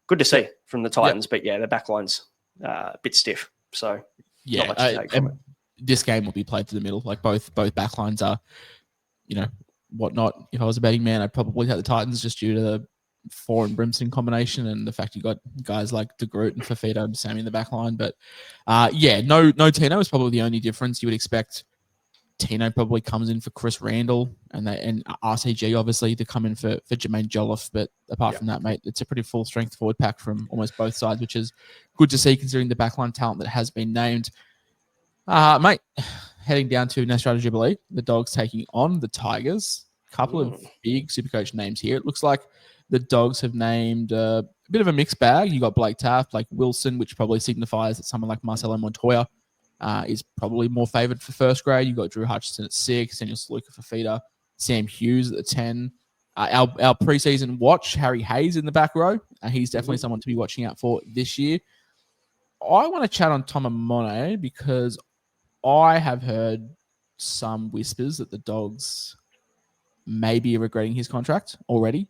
good to see from the Titans. But yeah, the back line's a bit stiff. So yeah, not much to take from it. This game will be played to the middle. Both back lines are, whatnot. If I was a betting man, I'd probably take the Titans just due to the Four and Brimson combination and the fact you got guys like DeGroot and Fafita and Sammy in the back line. But no Tino is probably the only difference. You would expect Tino probably comes in for Chris Randall and RCG obviously to come in for Jermaine Jolliffe. But apart from that, mate, it's a pretty full strength forward pack from almost both sides, which is good to see considering the backline talent that has been named. Mate, heading down to National Jubilee, the Dogs taking on the Tigers. Couple of big Supercoach names here. It looks like the Dogs have named a bit of a mixed bag. You got Blake Taft, Blake Wilson, which probably signifies that someone like Marcelo Montoya is probably more favoured for first grade. You got Drew Hutchison at 6, Daniel Saluka for Fafita, Sam Hughes at the 10. Our preseason watch, Harry Hayes in the back row. He's definitely someone to be watching out for this year. I want to chat on Tom Amone because I have heard some whispers that the Dogs may be regretting his contract already.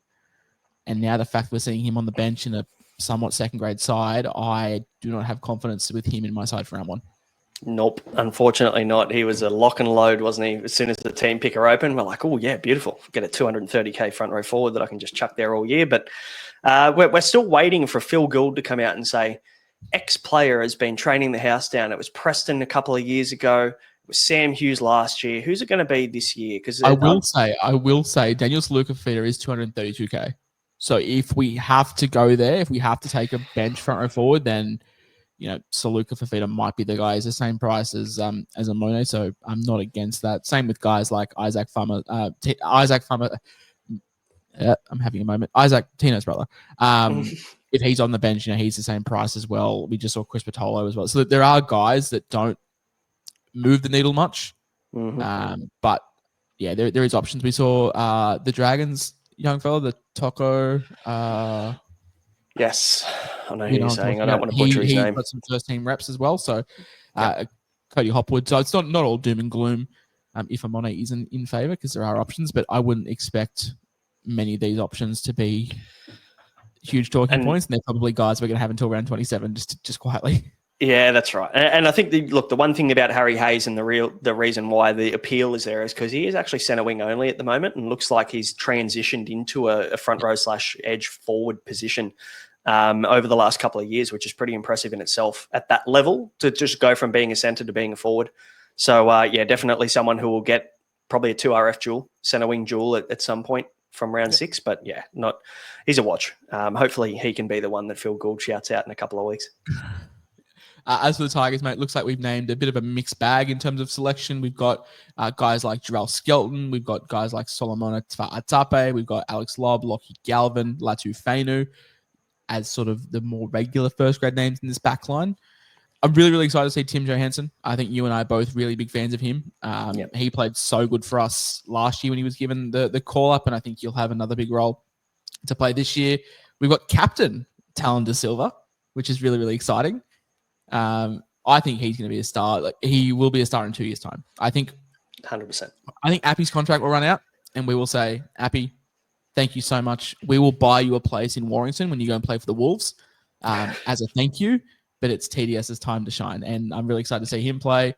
And now the fact we're seeing him on the bench in a somewhat second grade side, I do not have confidence with him in my side for round 1. Nope, unfortunately not. He was a lock and load, wasn't he? As soon as the team picker opened, we're like, oh yeah, beautiful. Get a 230k front row forward that I can just chuck there all year. But we're still waiting for Phil Gould to come out and say, X player has been training the house down. It was Preston a couple of years ago. It was Sam Hughes last year. Who's it going to be this year? Because I will say Daniel Saluka feeder is 232k. So if we have to go there, if we have to take a bench front row forward, then Saluka Fafita might be the guy. Is the same price as Amone, so I'm not against that. Same with guys like Isaac Fama. I'm having a moment. Isaac, Tino's brother. If he's on the bench, he's the same price as well. We just saw Chris Patolo as well. So there are guys that don't move the needle much. But yeah, there is options. We saw the Dragons young fella, the Toko. Yes, I know who you're saying. I don't want to butcher his he name. Got some first team reps as well. So Cody Hopwood. So it's not all doom and gloom if Amone isn't in favour, because there are options, but I wouldn't expect many of these options to be huge talking points, and they're probably guys we're going to have until round 27 just quietly. Yeah, that's right. And I think the one thing about Harry Hayes and the reason why the appeal is there is because he is actually centre wing only at the moment, and looks like he's transitioned into a front row / edge forward position over the last couple of years, which is pretty impressive in itself at that level, to just go from being a centre to being a forward. So definitely someone who will get probably a 2RF duel, centre wing duel at some point from round 6. But he's a watch. Hopefully he can be the one that Phil Gould shouts out in a couple of weeks. As for the Tigers, mate, looks like we've named a bit of a mixed bag in terms of selection. We've got guys like Jarrell Skelton. We've got guys like Solomon Atape. We've got Alex Lobb, Lockie Galvin, Latu Fainu as sort of the more regular first grade names in this back line. I'm really, really excited to see Tim Johansson. I think you and I are both really big fans of him. He played so good for us last year when he was given the call up, and I think he'll have another big role to play this year. We've got captain Talon De Silva, which is really, really exciting. I think he's going to be a star. Like, he will be a star in 2 years' time. I think 100%. I think Appy's contract will run out, and we will say, Appy, thank you so much. We will buy you a place in Warrington when you go and play for the Wolves as a thank you. But it's TDS's time to shine, and I'm really excited to see him play.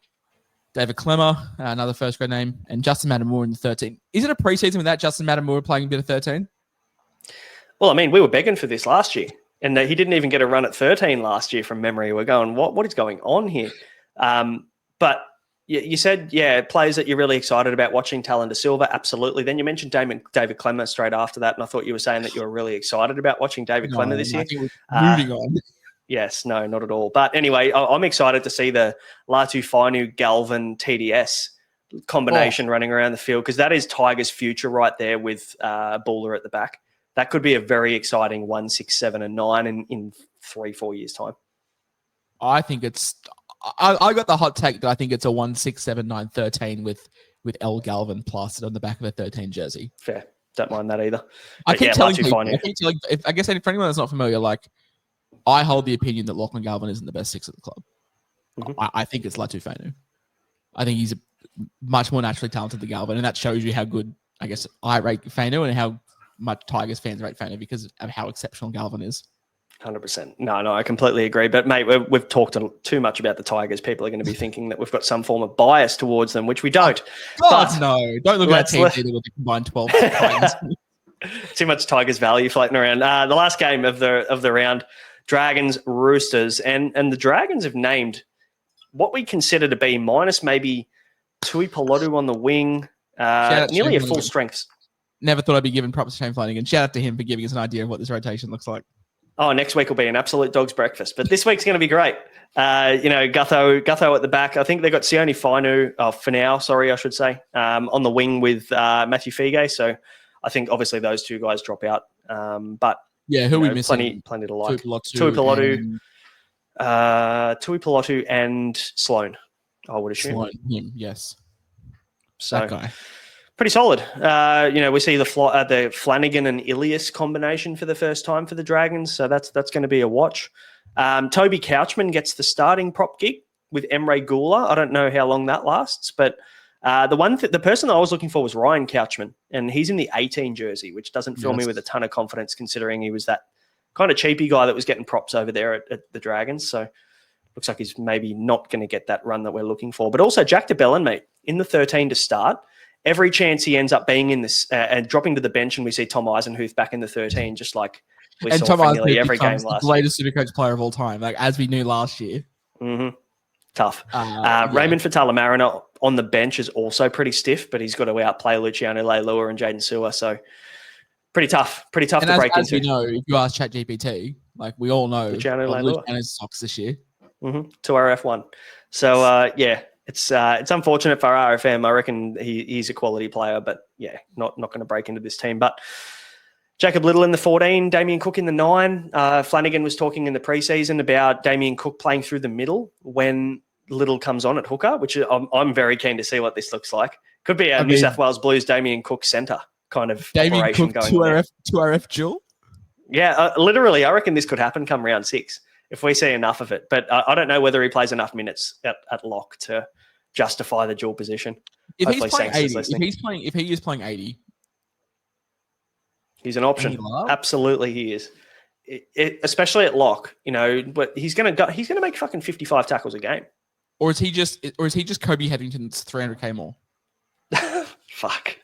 David Clemmer, another first grade name, and Justin Matamura in the 13. Is it a preseason without Justin Matamura playing a bit of 13? Well, I mean, we were begging for this last year, and he didn't even get a run at 13 last year from memory. We're going, what is going on here? But you said, players that you're really excited about watching, Talon De Silva, absolutely. Then you mentioned David Clemmer straight after that, and I thought you were saying that you were really excited about watching David Clemmer this year. Moving on. Yes, no, not at all. But anyway, I'm excited to see the Latu Fainu Galvin TDS combination running around the field, because that is Tigers' future right there with Buller at the back. That could be a very exciting 1, 6, 7, and 9 in 3-4 years' time. I think it's I got the hot take that I think it's a 1, 6, 7, 9, 13 with L Galvin plastered on the back of a 13 jersey. Fair. Don't mind that either. I keep telling people, I guess for anyone that's not familiar, like, I hold the opinion that Lachlan Galvin isn't the best 6 at the club. Mm-hmm. I think it's Latu Fainu. I think he's much more naturally talented than Galvin, and that shows you how good, I guess, I rate Fainu and how much Tigers fans rate Fainu because of how exceptional Galvin is. 100%. No, I completely agree. But, mate, we've talked too much about the Tigers. People are going to be thinking that we've got some form of bias towards them, which we don't. God, no. Don't look at our teams either with the combined 12 points. Too much Tigers value floating around. The last game of the round, Dragons, Roosters, and the Dragons have named what we consider to be minus maybe Tui Pelotu on the wing, nearly a full strength. Never thought I'd be giving props to Shane Flanagan. Shout out to him for giving us an idea of what this rotation looks like. Oh, next week will be an absolute dog's breakfast, but this week's going to be great. Gutho at the back. I think they've got Sione Fainu, for now, sorry, I should say, on the wing with Matthew Fige. So I think obviously those two guys drop out. But yeah, who are we missing? Plenty to like. Tui Pelotu and Sloan, I would assume. Sloan, him, yes. So that guy. Pretty solid. We see the Flanagan and Ilias combination for the first time for the Dragons, so that's going to be a watch. Toby Couchman gets the starting prop gig with Emre Gula. I don't know how long that lasts, but the person that I was looking for was Ryan Couchman, and he's in the 18 jersey, which doesn't fill me with a ton of confidence considering he was that kind of cheapy guy that was getting props over there at the Dragons. So looks like he's maybe not going to get that run that we're looking for. But also Jack DeBellin, mate, in the 13 to start. Every chance he ends up being in this and dropping to the bench, and we see Tom Eisenhuth back in the 13, just like we saw for nearly every game last year. The greatest Supercoach player of all time, like as we knew last year. Mm-hmm. Tough. Raymond Fatala-Mariner on the bench is also pretty stiff, but he's got to outplay Luciano Leilua and Jaden Sewer, so pretty tough to break into. As we know, if you ask ChatGPT, like we all know, Luciano's socks this year. Mm-hmm. To RF1. So, It's unfortunate for RFM. I reckon he's a quality player, but not going to break into this team. But Jacob Little in the 14, Damien Cook in the 9. Flanagan was talking in the preseason about Damien Cook playing through the middle when Little comes on at hooker, which I'm very keen to see what this looks like. Could be a New South Wales Blues Damien Cook centre kind of Damien operation Cook going on. 2RF duel? Yeah, literally, I reckon this could happen come round 6 if we see enough of it. But I don't know whether he plays enough minutes at lock to justify the dual position. If he's playing 80, if he is playing 80, he's an option. Absolutely, he is. Especially at lock, but he's going to make fucking 55 tackles a game. Or is he just Kobe Headington's 300k more? Fuck.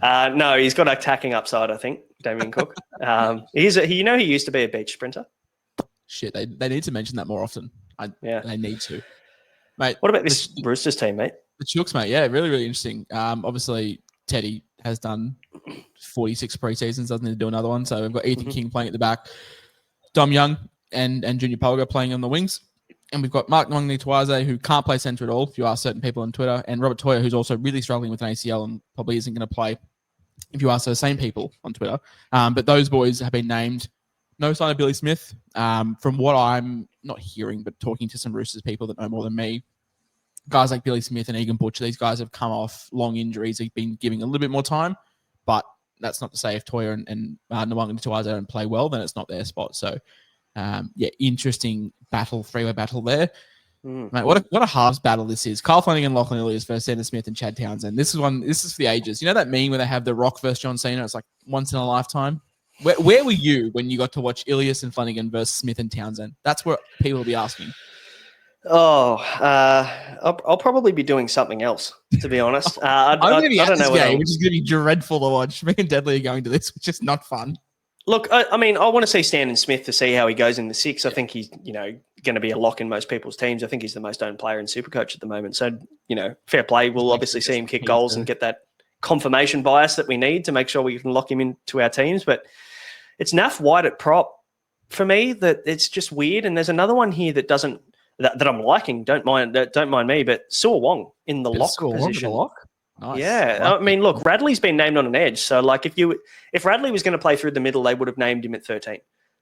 No, he's got attacking upside, I think, Damien Cook. He used to be a beach sprinter. Shit, they need to mention that more often. They need to. Mate, what about this Roosters team, mate? The Chooks, mate. Yeah, really, really interesting. Obviously, Teddy has done 46 preseasons, doesn't need to do another one. So we've got Ethan King playing at the back, Dom Young and Junior Polga playing on the wings. And we've got Mark Nwangi-Tuaze, who can't play centre at all, if you ask certain people on Twitter, and Robert Toya, who's also really struggling with an ACL and probably isn't going to play, if you ask those same people on Twitter. But those boys have been named. No sign of Billy Smith. From what I'm not hearing, but talking to some Roosters people that know more than me, guys like Billy Smith and Egan Butcher, these guys have come off long injuries. They've been giving a little bit more time, but that's not to say if Toya and Nwangi-Tuaze don't play well, then it's not their spot. So, interesting battle, three-way battle there. Mate, what a halves battle this is. Kyle Flanagan, Lachlan Ilias versus Sandon Smith and Chad Townsend. This is for the ages. You know that meme where they have the Rock versus John Cena? It's like once in a lifetime. Where were you when you got to watch Ilias and Flanagan versus Smith and Townsend? That's what people will be asking. I'll probably be doing something else, to be honest. I don't know what game, which is going to be dreadful to watch. Me and Deadly are going to this, which is not fun. Look, I want to see Sandon Smith to see how he goes in the 6. I think he's, going to be a lock in most people's teams. I think he's the most owned player in SuperCoach at the moment. So, fair play. We'll obviously see him kick goals and get that confirmation bias that we need to make sure we can lock him into our teams. But it's Naf White at prop for me that it's just weird. And there's another one here that doesn't that I'm liking. Don't mind me, but Suo Wong in the lock position. Nice. Yeah, look, Radley's been named on an edge. So, like, if Radley was going to play through the middle, they would have named him at 13.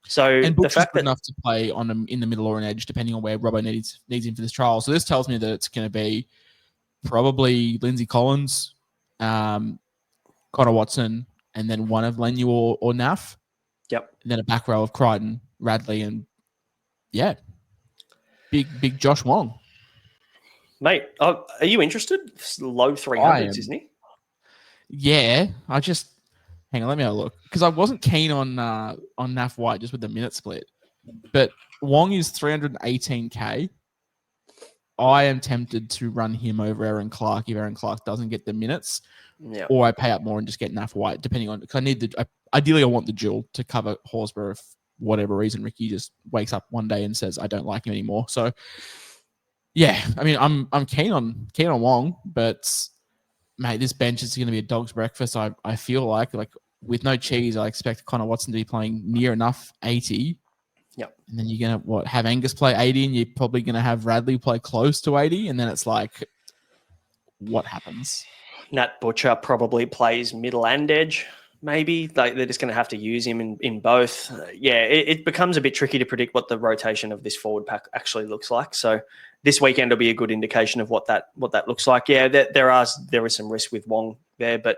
So, and the fact that enough to play on him in the middle or an edge, depending on where Robbo needs him for this trial. So, this tells me that it's going to be probably Lindsay Collins, Connor Watson, and then one of Lenu or Naf. Yep. And then a back row of Crichton, Radley, and big Josh Wong. Mate, are you interested? Low 300s, isn't he? Yeah, hang on, let me have a look. Because I wasn't keen on Naf White just with the minute split. But Wong is 318k. I am tempted to run him over Aaron Clark if Aaron Clark doesn't get the minutes. Yeah. Or I pay up more and just get Naf White, depending on... Because ideally, I want the duel to cover Horsburgh if whatever reason Ricky just wakes up one day and says, I don't like him anymore. So... Yeah, I'm keen on Wong, but mate, this bench is going to be a dog's breakfast. I feel like with no cheese, I expect Connor Watson to be playing near enough 80. Yep. And then you're going to have Angus play 80, and you're probably going to have Radley play close to 80, and then it's like, what happens? Nat Butcher probably plays middle and edge. Maybe they're just going to have to use him in both. It becomes a bit tricky to predict what the rotation of this forward pack actually looks like. So this weekend will be a good indication of what that looks like. Yeah, there is some risk with Wong there, but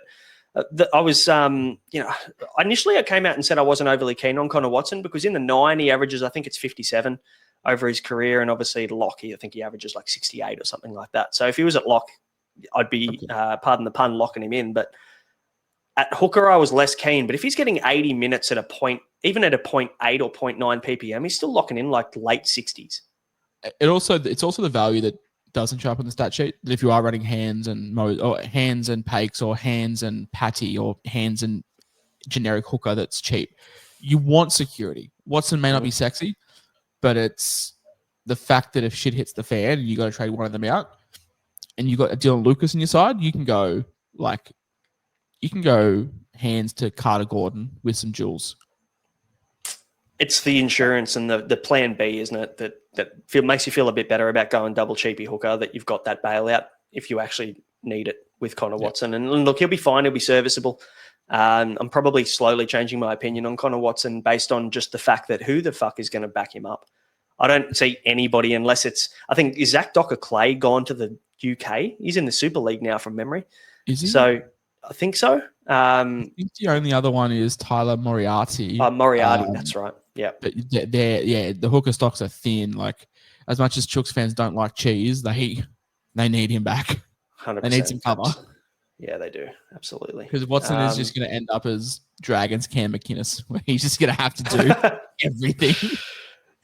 I was initially I came out and said I wasn't overly keen on Connor Watson because in the 9 he averages, I think it's 57 over his career, and obviously at lock I think he averages like 68 or something like that. So if he was at lock, I'd be pardon the pun, locking him in, but. At hooker, I was less keen, but if he's getting 80 minutes at a point, even at a 0.8 or 0.9 ppm, he's still locking in like late 60s. It's also the value that doesn't show up on the stat sheet. That if you are running hands and hands and Pakes or hands and Patty or hands and generic hooker that's cheap, you want security. Watson may not be sexy, but it's the fact that if shit hits the fan and you got to trade one of them out, and you got a Dylan Lucas on your side, you can go hands to Carter Gordon with some jewels. It's the insurance and the plan B, isn't it? That makes you feel a bit better about going double cheapy hooker, that you've got that bailout if you actually need it with Connor Watson. And look, he'll be fine. He'll be serviceable. I'm probably slowly changing my opinion on Connor Watson based on just the fact that who the fuck is going to back him up? I don't see anybody unless it's, I think, is Zach Docker-Clay gone to the UK? He's in the Super League now from memory. Is he? So I think so. I think the only other one is Tyler Moriarty. Moriarty, that's right. Yeah. But the hooker stocks are thin. Like, as much as Chooks fans don't like cheese, they need him back. 100%. They need some cover. Yeah, they do. Absolutely. Because Watson is just going to end up as Dragons Cam McInnes, where he's just going to have to do everything.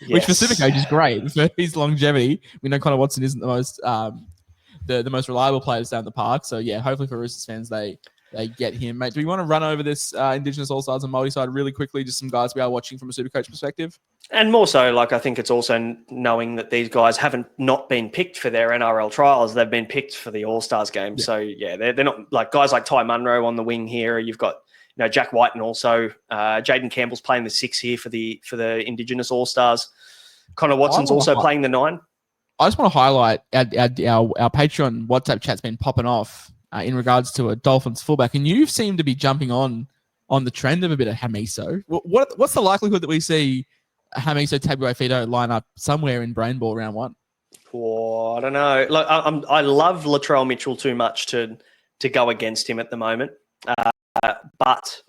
Yes. Which for SuperCoach is great for his longevity. We know Connor Watson isn't the most the most reliable players down the park. So yeah, hopefully for Roosters fans they get him. Mate, do we want to run over this Indigenous All-Stars and multi-side really quickly? Just some guys we are watching from a SuperCoach perspective. And more so, like, I think it's also knowing that these guys haven't not been picked for their NRL trials. They've been picked for the All-Stars game. Yeah. So yeah, they're not like guys like Ty Munro on the wing here. You've got Jack White and also Jaden Campbell's playing the 6 here for the Indigenous All-Stars. Connor Watson's also playing the 9. I just want to highlight our Patreon WhatsApp chat's been popping off in regards to a Dolphins fullback, and you seem to be jumping on the trend of a bit of Hamiso. What's the likelihood that we see Hamiso Tabuai-Fidow line up somewhere in Brain Ball round 1? Oh, I don't know. Like, I love Latrell Mitchell too much to go against him at the moment. But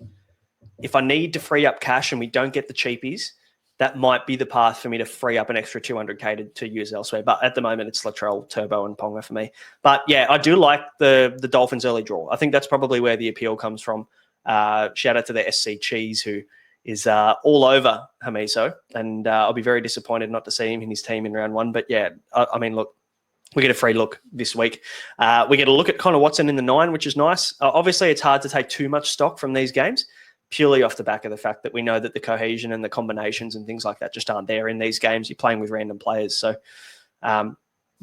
if I need to free up cash and we don't get the cheapies, that might be the path for me to free up an extra 200K to use elsewhere. But at the moment, it's Latrell, Turbo, and Ponga for me. But yeah, I do like the Dolphins early draw. I think that's probably where the appeal comes from. Shout out to the SC Cheese, who is all over Hamiso. And I'll be very disappointed not to see him in his team in round 1. But yeah, I mean, look, we get a free look this week. We get a look at Connor Watson in the 9, which is nice. Obviously, it's hard to take too much stock from these games, purely off the back of the fact that we know that the cohesion and the combinations and things like that just aren't there in these games. You're playing with random players. So,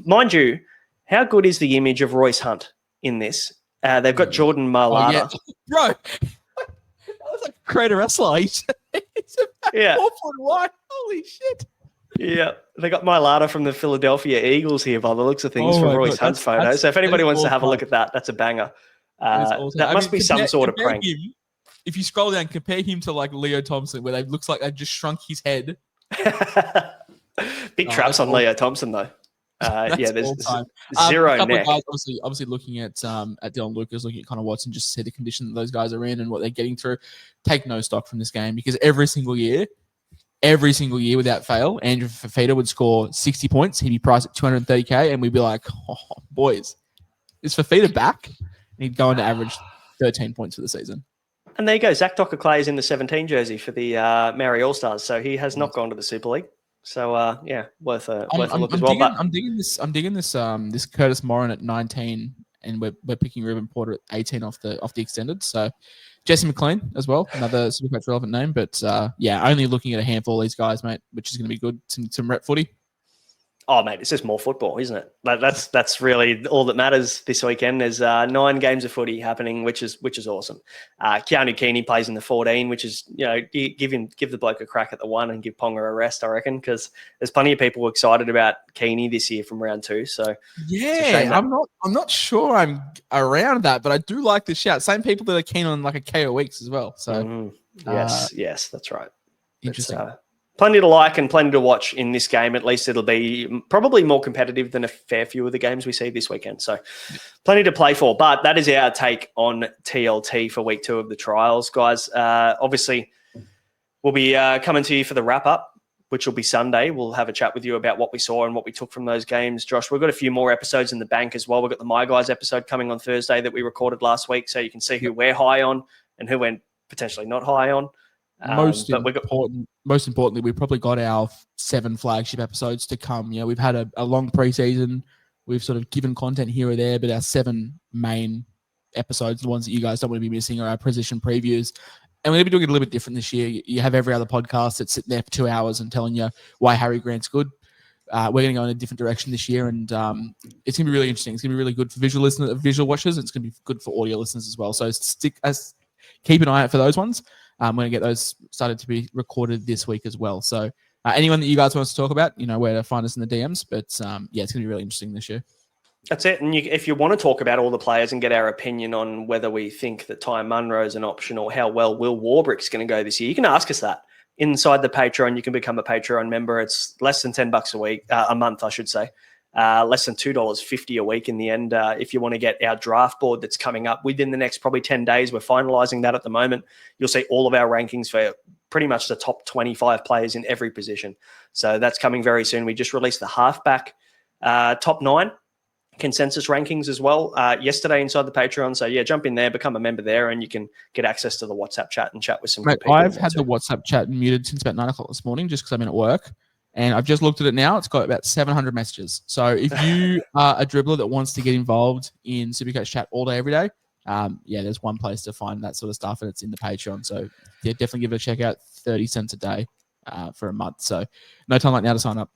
mind you, how good is the image of Royce Hunt in this? They've got Jordan Mailata. Oh, yeah. Bro, that was like a great wrestler. He's about 4 foot wide. Holy shit. Yeah, they got Mailata from the Philadelphia Eagles here by the looks of things from Royce Hunt's photo. So if anybody wants to have a look at that, that's a banger. That must be some sort of prank. If you scroll down, compare him to like Leo Thompson, where they looks like they've just shrunk his head. Big traps on Leo Thompson though. Yeah, there's zero neck. Guys obviously looking at Dylan Lucas, looking at Connor Watson, just to see the condition that those guys are in and what they're getting through. Take no stock from this game, because every single year without fail, Andrew Fafita would score 60 points. He'd be priced at 230K, and we'd be like, oh, boys, is Fafita back? And he'd go on to average 13 points for the season. And there you go. Zach Docker-Clay is in the 17 jersey for the Maori All-Stars, so he has not gone to the Super League. So yeah, worth a look as well. I'm digging this Curtis Morin at 19, and we're picking Ruben Porter at 18 off the extended. So Jesse McLean as well, another SuperCoach relevant name. But yeah, only looking at a handful of these guys, mate, which is going to be good. Some rep footy. Oh, mate, it's just more football, isn't it? That's really all that matters this weekend. There's 9 games of footy happening, which is awesome. Keanu Keeney plays in the 14, which is, give the bloke a crack at the 1 and give Ponga a rest, I reckon, because there's plenty of people excited about Keeney this year from round 2. So yeah, I'm not sure I'm around that, but I do like the shout. Same people that are keen on like a KO Weeks as well. So yes, that's right. Interesting. Plenty to like and plenty to watch in this game. At least it'll be probably more competitive than a fair few of the games we see this weekend. So plenty to play for. But that is our take on TLT for week 2 of the trials, guys. Obviously, we'll be coming to you for the wrap-up, which will be Sunday. We'll have a chat with you about what we saw and what we took from those games. Josh, we've got a few more episodes in the bank as well. We've got the My Guys episode coming on Thursday that we recorded last week, so you can see who we're high on and who we're potentially not high on. Most importantly, we probably got our 7 flagship episodes to come. We've had a long preseason. We've sort of given content here or there, but our 7 main episodes, the ones that you guys don't want to be missing, are our position previews. And we're going to be doing it a little bit different this year. You have every other podcast that's sitting there for 2 hours and telling you why Harry Grant's good. We're going to go in a different direction this year, and it's going to be really interesting. It's going to be really good for visual watchers. It's going to be good for audio listeners as well. So keep an eye out for those ones. I'm going to get those started to be recorded this week as well. So anyone that you guys want us to talk about, where to find us in the DMs. But yeah, it's going to be really interesting this year. That's it. And if you want to talk about all the players and get our opinion on whether we think that Ty Munro is an option or how well Will Warbrick's going to go this year, you can ask us that inside the Patreon. You can become a Patreon member. It's less than $10 a month, I should say. Less than $2.50 a week in the end. If you want to get our draft board that's coming up within the next probably 10 days, we're finalizing that at the moment. You'll see all of our rankings for pretty much the top 25 players in every position. So that's coming very soon. We just released the halfback top 9 consensus rankings as well yesterday inside the Patreon. So yeah, jump in there, become a member there, and you can get access to the WhatsApp chat and chat with some good people. I've had the WhatsApp chat muted since about 9 o'clock this morning just because I'm in at work. And I've just looked at it now. It's got about 700 messages. So if you are a dribbler that wants to get involved in SuperCoach chat all day, every day, there's one place to find that sort of stuff, and it's in the Patreon. So yeah, definitely give it a check out. 30 cents a day for a month. So no time like now to sign up.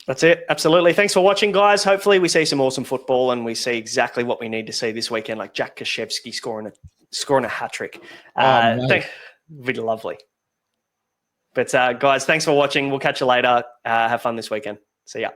That's it. Absolutely. Thanks for watching, guys. Hopefully we see some awesome football and we see exactly what we need to see this weekend, like Jack Kashevsky scoring a hat-trick. Be lovely. But guys, thanks for watching. We'll catch you later. Have fun this weekend. See ya.